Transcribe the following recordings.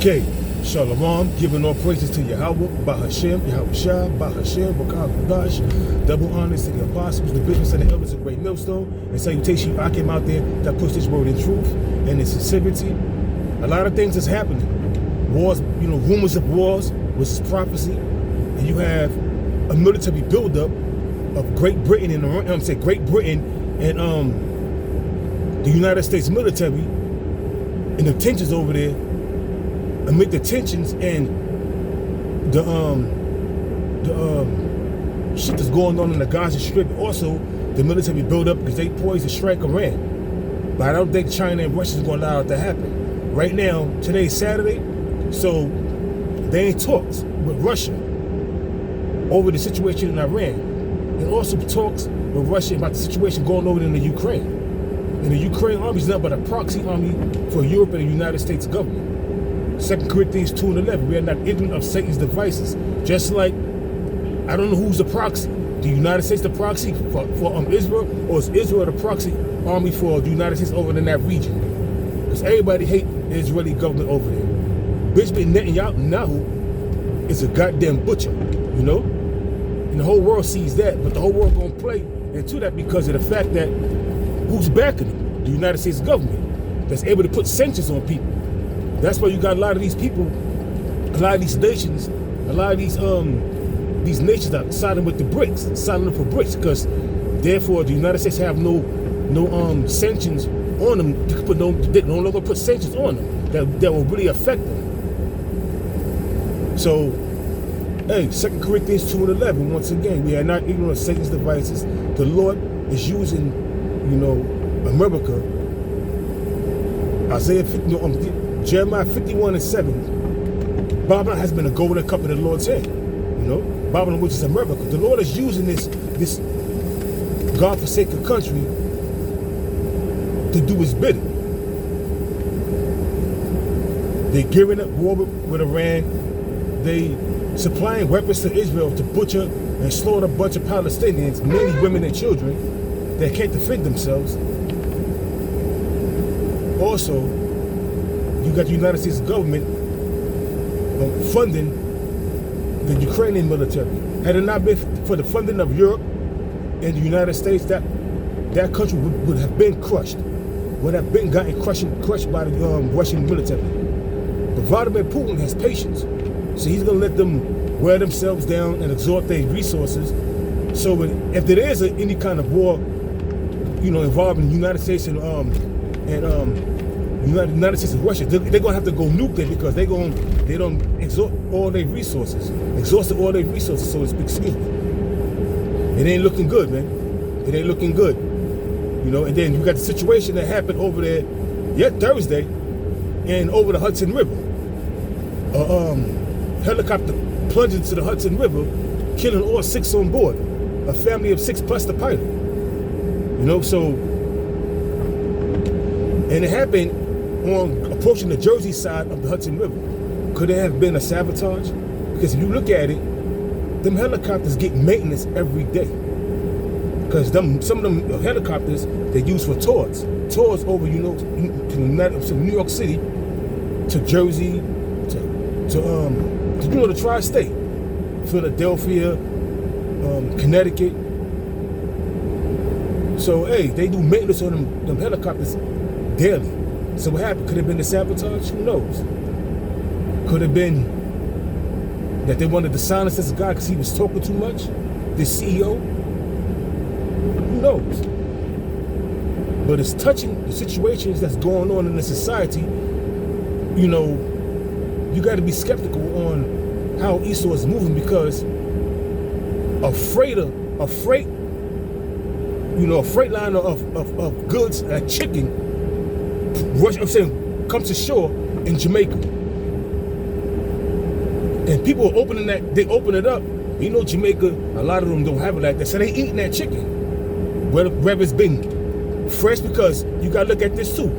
Okay, Shalom, giving all praises to Yahweh, Bahashem, Yahweh Shah, Bahashem, Bakar Kudash, double honors to the apostles, the bishops, and the elders of Great Millstone, and salutation. I came out there that pushed this word in truth and in sincerity. A lot of things is happening. Wars, rumors of wars, which is prophecy, and you have a military buildup of Great Britain and the United States military, and the tensions over there. Amid the tensions and the shit that's going on in the Gaza Strip, also the military buildup because they poised to strike Iran. But I don't think China and Russia is going to allow it to happen. Right now, today's Saturday, so they ain't talks with Russia over the situation in Iran, and also talks with Russia about the situation going over in the Ukraine. And the Ukraine army is nothing but a proxy army for Europe and the United States government. 2 Corinthians 2:11, we are not ignorant of Satan's devices. Just like, I don't know who's the proxy. The United States the proxy for Israel, or is Israel the proxy army for the United States over in that region? Because everybody hate the Israeli government over there. Benjamin Netanyahu is a goddamn butcher, And the whole world sees that, but the whole world gonna play into that because of the fact that who's backing him? The United States government that's able to put sanctions on people. That's why you got a lot of these people, a lot of these nations, a lot of these nations are siding with the BRICS, siding up for BRICS, because therefore the United States have no sanctions on them. They no longer put sanctions on them that will really affect them. So, hey, 2 Corinthians 2:11. Once again, we are not ignorant of Satan's devices. The Lord is using, America. Jeremiah 51:7, Babylon has been a golden cup in the Lord's hand. Babylon, which is America. The Lord is using this God-forsaken country to do his bidding. They're gearing up war with Iran. They supplying weapons to Israel to butcher and slaughter a bunch of Palestinians, mainly women and children, that can't defend themselves. Also, you got the United States government funding the Ukrainian military. Had it not been for the funding of Europe and the United States, that country would have been crushed. Would have been gotten crushed by the Russian military. But Vladimir Putin has patience, so he's going to let them wear themselves down and exhaust their resources. So if there is any kind of war, involving the United States and United States and Russia, they're gonna have to go nuclear because they don't exhaust all their resources, so to speak. Excuse me. It ain't looking good, man. It ain't looking good, And then you got the situation that happened over there, Thursday, and over the Hudson River. Helicopter plunged into the Hudson River, killing all 6 on board, a family of 6 plus the pilot. And it happened on approaching the Jersey side of the Hudson River. Could it have been a sabotage? Because if you look at it, them helicopters get maintenance every day. Because some of them helicopters they use for tours over to New York City, to Jersey, to the tri-state, Philadelphia, Connecticut. So hey, they do maintenance on them helicopters daily. So what happened? Could it have been a sabotage? Who knows? Could have been that they wanted to silence this guy because he was talking too much? This CEO? Who knows? But it's touching the situations that's going on in the society. You got to be skeptical on how Esau is moving because a freight liner of goods like chicken, comes to shore in Jamaica. And people are opening that, they open it up. Jamaica, a lot of them don't have it like that. So they eating that chicken. Whether it's been fresh, because you got to look at this too.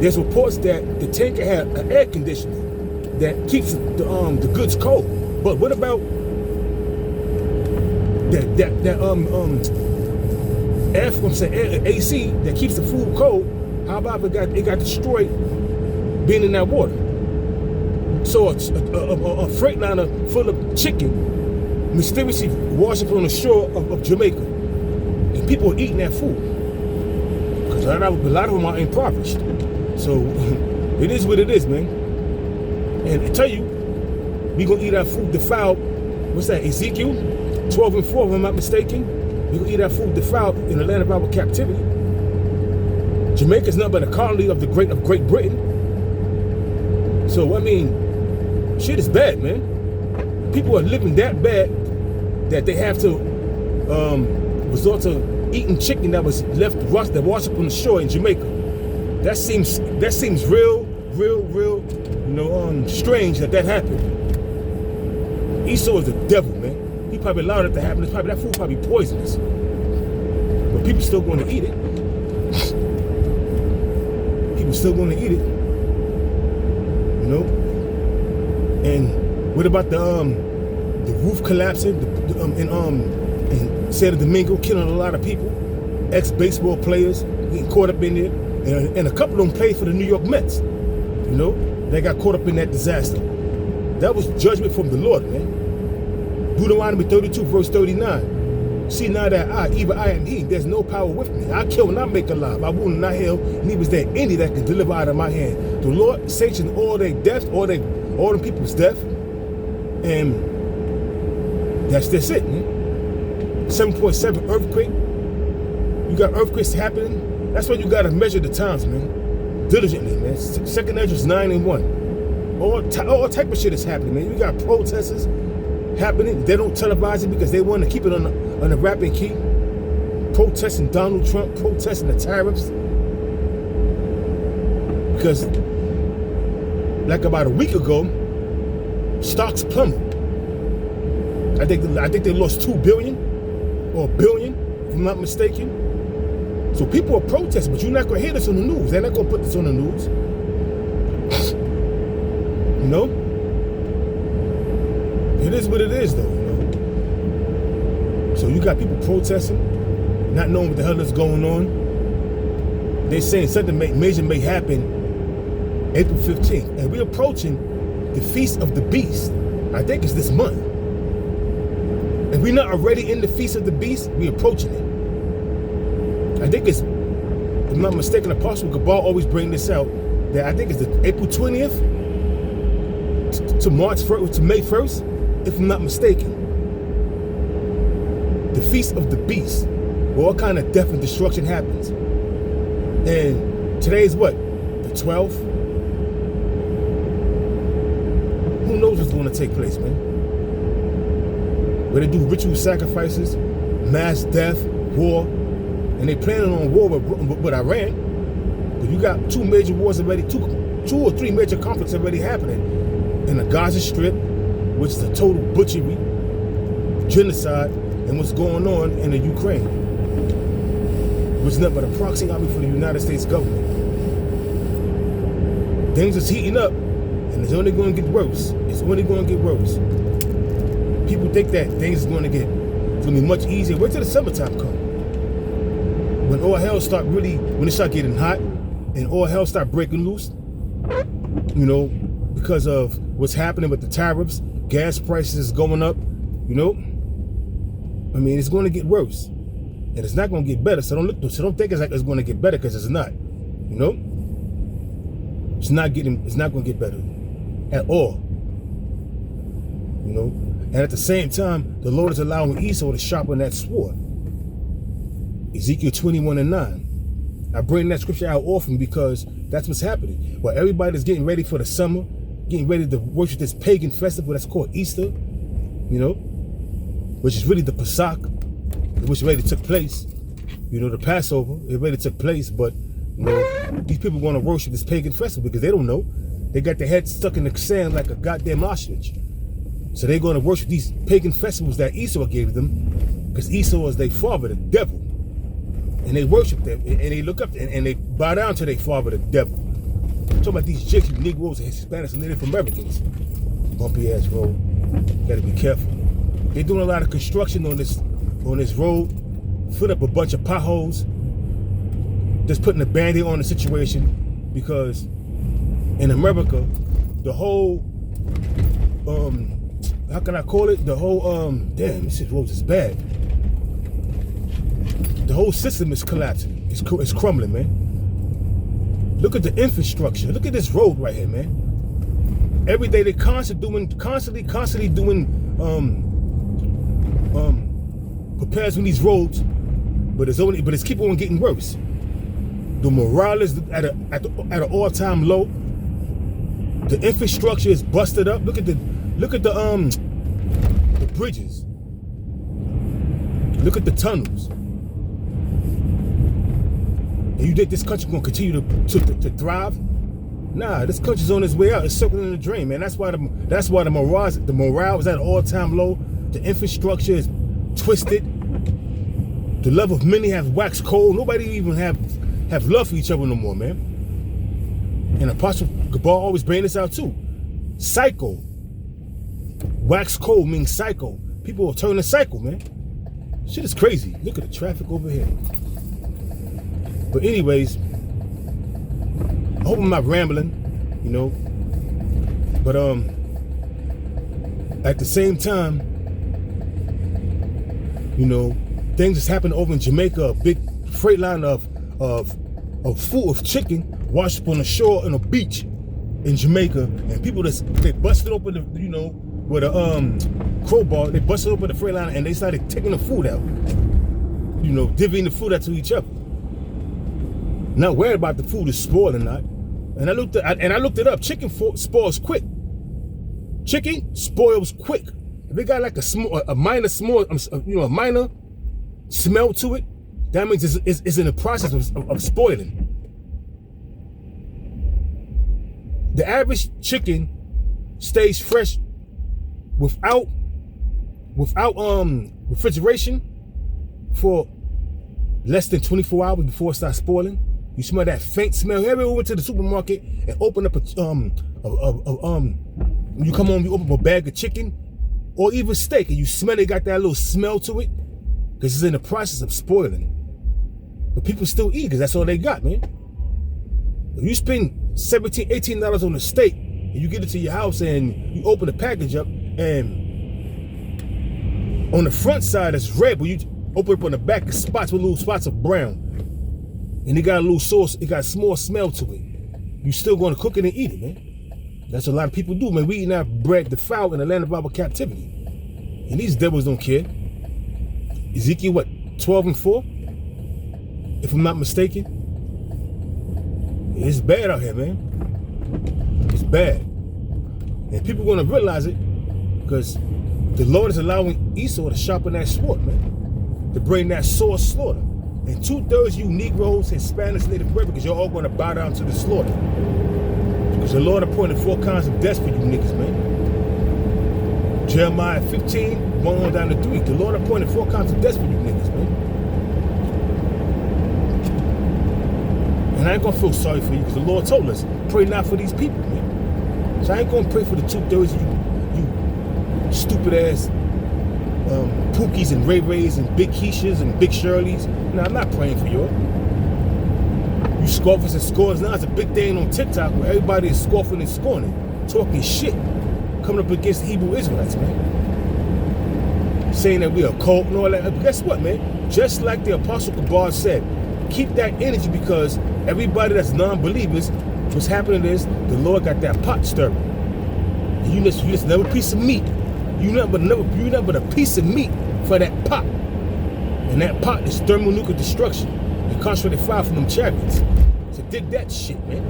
There's reports that the tanker had an air conditioner that keeps the goods cold. But what about AC that keeps the food cold? How about it got destroyed being in that water? saw a Freightliner full of chicken mysteriously washed up on the shore of Jamaica. And people are eating that food. Because a lot of them are impoverished. So it is what it is, man. And I tell you, we're going to eat our food defiled. What's that, Ezekiel 12:4, if I'm not mistaken? We're going to eat our food defiled in the land of our captivity. Jamaica's not but a colony of Great Britain. So, I mean, shit is bad, man. People are living that bad that they have to resort to eating chicken that was left that washed up on the shore in Jamaica. That seems real, strange that happened. Esau is the devil, man. He probably allowed it to happen. That food probably poisonous, but people still going to eat it. People still going to eat it, you know. And what about the roof collapsing in Santo Domingo, killing a lot of people, ex-baseball players getting caught up in there, and a couple of them played for the New York Mets. You know, they got caught up in that disaster. That was judgment from the Lord, man. Deuteronomy 32, verse 39. See now that even I am he, there's no power with me. I kill and I make alive. I wound and I heal, neither is there any that can deliver out of my hand. The Lord sanctioned all their death, all them people's death, and that's it, man. 7.7 earthquake. You got earthquakes happening. That's why you got to measure the times, man. Diligently, man. 2nd Ezra 9:1. All type of shit is happening, man. You got protesters happening. They don't televise it because they want to keep it on the rap and keep. Protesting Donald Trump, protesting the tariffs. Because, like about a week ago, stocks plummeted. I think they lost $2 billion or $1 billion, if I'm not mistaken. So people are protesting, but you're not going to hear this on the news. They're not going to put this on the news. You know? It is what it is, though, you know? So you got people protesting, not knowing what the hell is going on. They're saying something major may happen April 15th. And we're approaching the Feast of the Beast. I think it's this month. If we're not already in the Feast of the Beast, we're approaching it. I think it's, if I'm not mistaken, Apostle Cabal always bring this out, that I think it's the April 20th to March 1st, to May 1st, if I'm not mistaken. The Feast of the Beast, where all kind of death and destruction happens. And today's what? The 12th? Who knows what's going to take place, man? Where they do ritual sacrifices, mass death, war, and they planning on war with Iran. But you got two major wars already, two or three major conflicts already happening. In the Gaza Strip, which is a total butchery, genocide, and what's going on in the Ukraine, which is nothing but a proxy army for the United States government. Things is heating up, and it's only going to get worse. It's only going to get worse. People think that things is going to get, it's going to be much easier. Wait till the summertime comes. When all hell start when it start getting hot, and all hell start breaking loose, you know, because of what's happening with the tariffs, gas prices going up, you know. I mean, it's going to get worse, and it's not going to get better. So don't think it's like it's going to get better, because it's not. You know, it's not going to get better at all. You know, and at the same time, the Lord is allowing Esau to sharpen that sword. Ezekiel 21:9. I bring that scripture out often because that's what's happening. While everybody's getting ready for the summer, getting ready to worship this pagan festival that's called Easter, you know, which is really the Pesach, which already took place. You know, the Passover, it already took place, but, you know, these people want to worship this pagan festival because they don't know. They got their heads stuck in the sand like a goddamn ostrich. So they're going to worship these pagan festivals that Esau gave them, because Esau is their father, the devil. And they worship them, and they look up, and they bow down to their father, the devil. I'm talking about these Gypsy Negroes and Hispanics and Native Americans. Bumpy ass road. Gotta be careful. They're doing a lot of construction on this road, fill up a bunch of potholes, just putting a Band-Aid on the situation, because in America, the whole how can I call it? The whole damn, this road is bad. The whole system is collapsing. It's crumbling, man. Look at the infrastructure. Look at this road right here, man. Every day they constantly doing repairs on these roads, but it's keep on getting worse. The morale is at an all-time low. The infrastructure is busted up. Look at the bridges. Look at the tunnels. And you think this country gonna continue to thrive? Nah, this country's on its way out. It's circling the drain, man. That's why the morale is at an all-time low. The infrastructure is twisted. The love of many have waxed cold. Nobody even have love for each other no more, man. And Apostle Gabar always bring this out too. Psycho. Wax cold means psycho. People are turning psycho, man. Shit is crazy. Look at the traffic over here. But anyways, I hope I'm not rambling, you know. But at the same time, you know, things that's happening over in Jamaica. A big freight line of chicken washed up on the shore on a beach in Jamaica, and people they busted open the, you know, with a crowbar. They busted open the freight line and they started taking the food out. You know, divvying the food out to each other. Not worried about the food is spoiled or not. And I looked it up. Chicken spoils quick. Chicken spoils quick. If it got like a minor smell to it, that means it's in the process of spoiling. The average chicken stays fresh without refrigeration for less than 24 hours before it starts spoiling. You smell that faint smell. Have you ever went to the supermarket and open up when you come home, you open up a bag of chicken or even steak, and you smell it got that little smell to it because it's in the process of spoiling. But people still eat because that's all they got, man. If you spend $17, $18 on a steak and you get it to your house and you open the package up and on the front side it's red, but you open it up on the back, it's spots with little spots of brown. And it got a little sauce, it got a small smell to it. You still going to cook it and eat it, man. That's what a lot of people do, man. We eating our bread defiled in the land of our captivity. And these devils don't care. Ezekiel, what, 12:4? If I'm not mistaken. It's bad out here, man. It's bad. And people are going to realize it because the Lord is allowing Esau to sharpen that sword, man. To bring that sword slaughter. And 2/3 you Negroes, Hispanics, Native Americans, you're all going to bow down to the slaughter. Because the Lord appointed 4 kinds of death for you niggas, man. Jeremiah 15, 1 on down to 3. The Lord appointed 4 kinds of death for you niggas, man. And I ain't going to feel sorry for you because the Lord told us, pray not for these people, man. So I ain't going to pray for the 2/3 you stupid ass Pookies and Ray Rays and Big Keishas and Big Shirleys. No, I'm not praying for you. You scoffers and scorners. Now it's a big thing on TikTok where everybody is scoffing and scorning, talking shit, coming up against the Hebrew Israelites, man. Saying that we are a cult and all that. But guess what, man? Just like the Apostle Gabar said, keep that energy because everybody that's non-believers, what's happening is the Lord got that pot stirring. And you just never a piece of meat. You nothing but a piece of meat for that pot. And that pot is thermonuclear destruction and concentrated fire from them chariots. So dig that shit, man.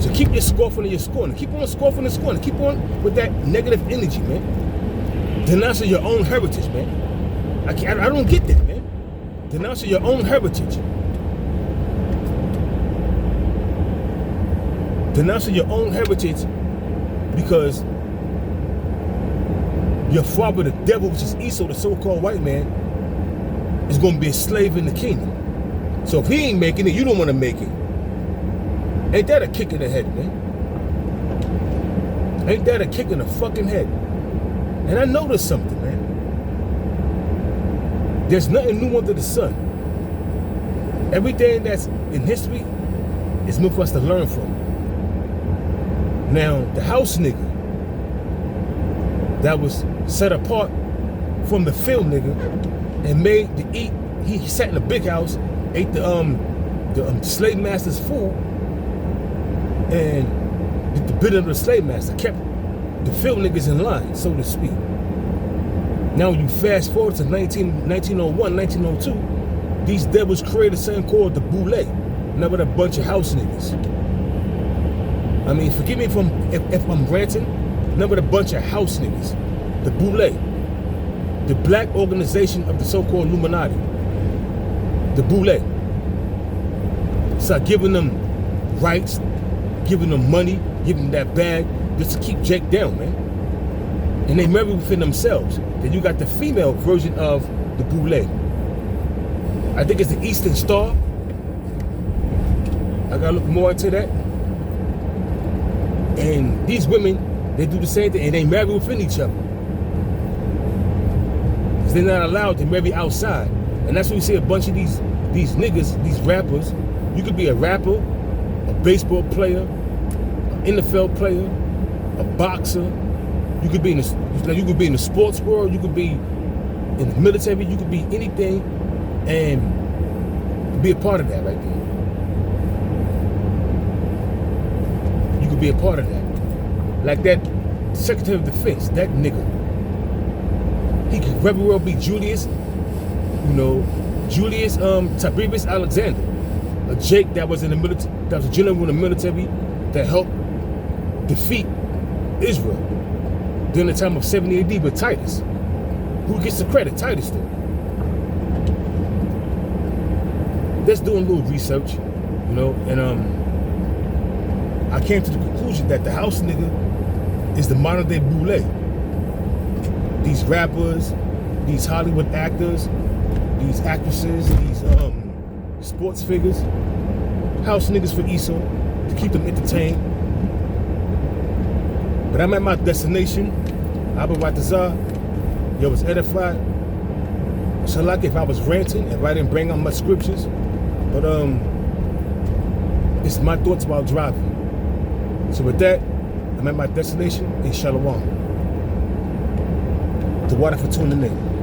So keep your scoffing and your scorning. Keep on scoffing and scorning. Keep on with that negative energy, man. Denouncing your own heritage, man. I don't get that, man. Denouncing your own heritage. Denouncing your own heritage because your father, the devil, which is Esau, the so-called white man, is going to be a slave in the kingdom. So if he ain't making it, you don't want to make it. Ain't that a kick in the head, man? Ain't that a kick in the fucking head? And I noticed something, man. There's nothing new under the sun. Everything that's in history is meant for us to learn from. Now, the house nigga, that was set apart from the film nigga and made to eat. He sat in a big house, ate the slave master's food, and the bit of the slave master kept the film niggas in line, so to speak. Now when you fast forward to 1901, 1902, these devils created something called the Boule. Now with a bunch of house niggas. I mean, forgive me if I'm ranting. Now with a bunch of house niggas. The Boule. The black organization of the so-called Illuminati. The Boule. Start giving them rights, giving them money, giving them that bag, just to keep Jake down, man. And they marry within themselves. Then you got the female version of the Boule. I think it's the Eastern Star. I gotta look more into that. And these women, they do the same thing, and they marry within each other. They're not allowed to marry outside. And that's why we see a bunch of these niggas, these rappers. You could be a rapper, a baseball player, an NFL player, a boxer. You could be in the sports world, you could be in the military, you could be anything and be a part of that right there. You could be a part of that. Like that Secretary of Defense, that nigga. He could very well be Julius Tiberius Alexander, a Jake that was in the military, that was a general in the military that helped defeat Israel during the time of 70 AD with Titus. Who gets the credit? Titus did. Let's do a little research, and I came to the conclusion that the house nigga is the modern day Boule. These rappers, these Hollywood actors, these actresses, these sports figures, house niggas for Esau to keep them entertained. But I'm at my destination. Abba Ratazar. Yo, was edified. So like if I was ranting, if I didn't bring out my scriptures, but it's my thoughts while driving. So with that, I'm at my destination in Shalom. The water for tuning in.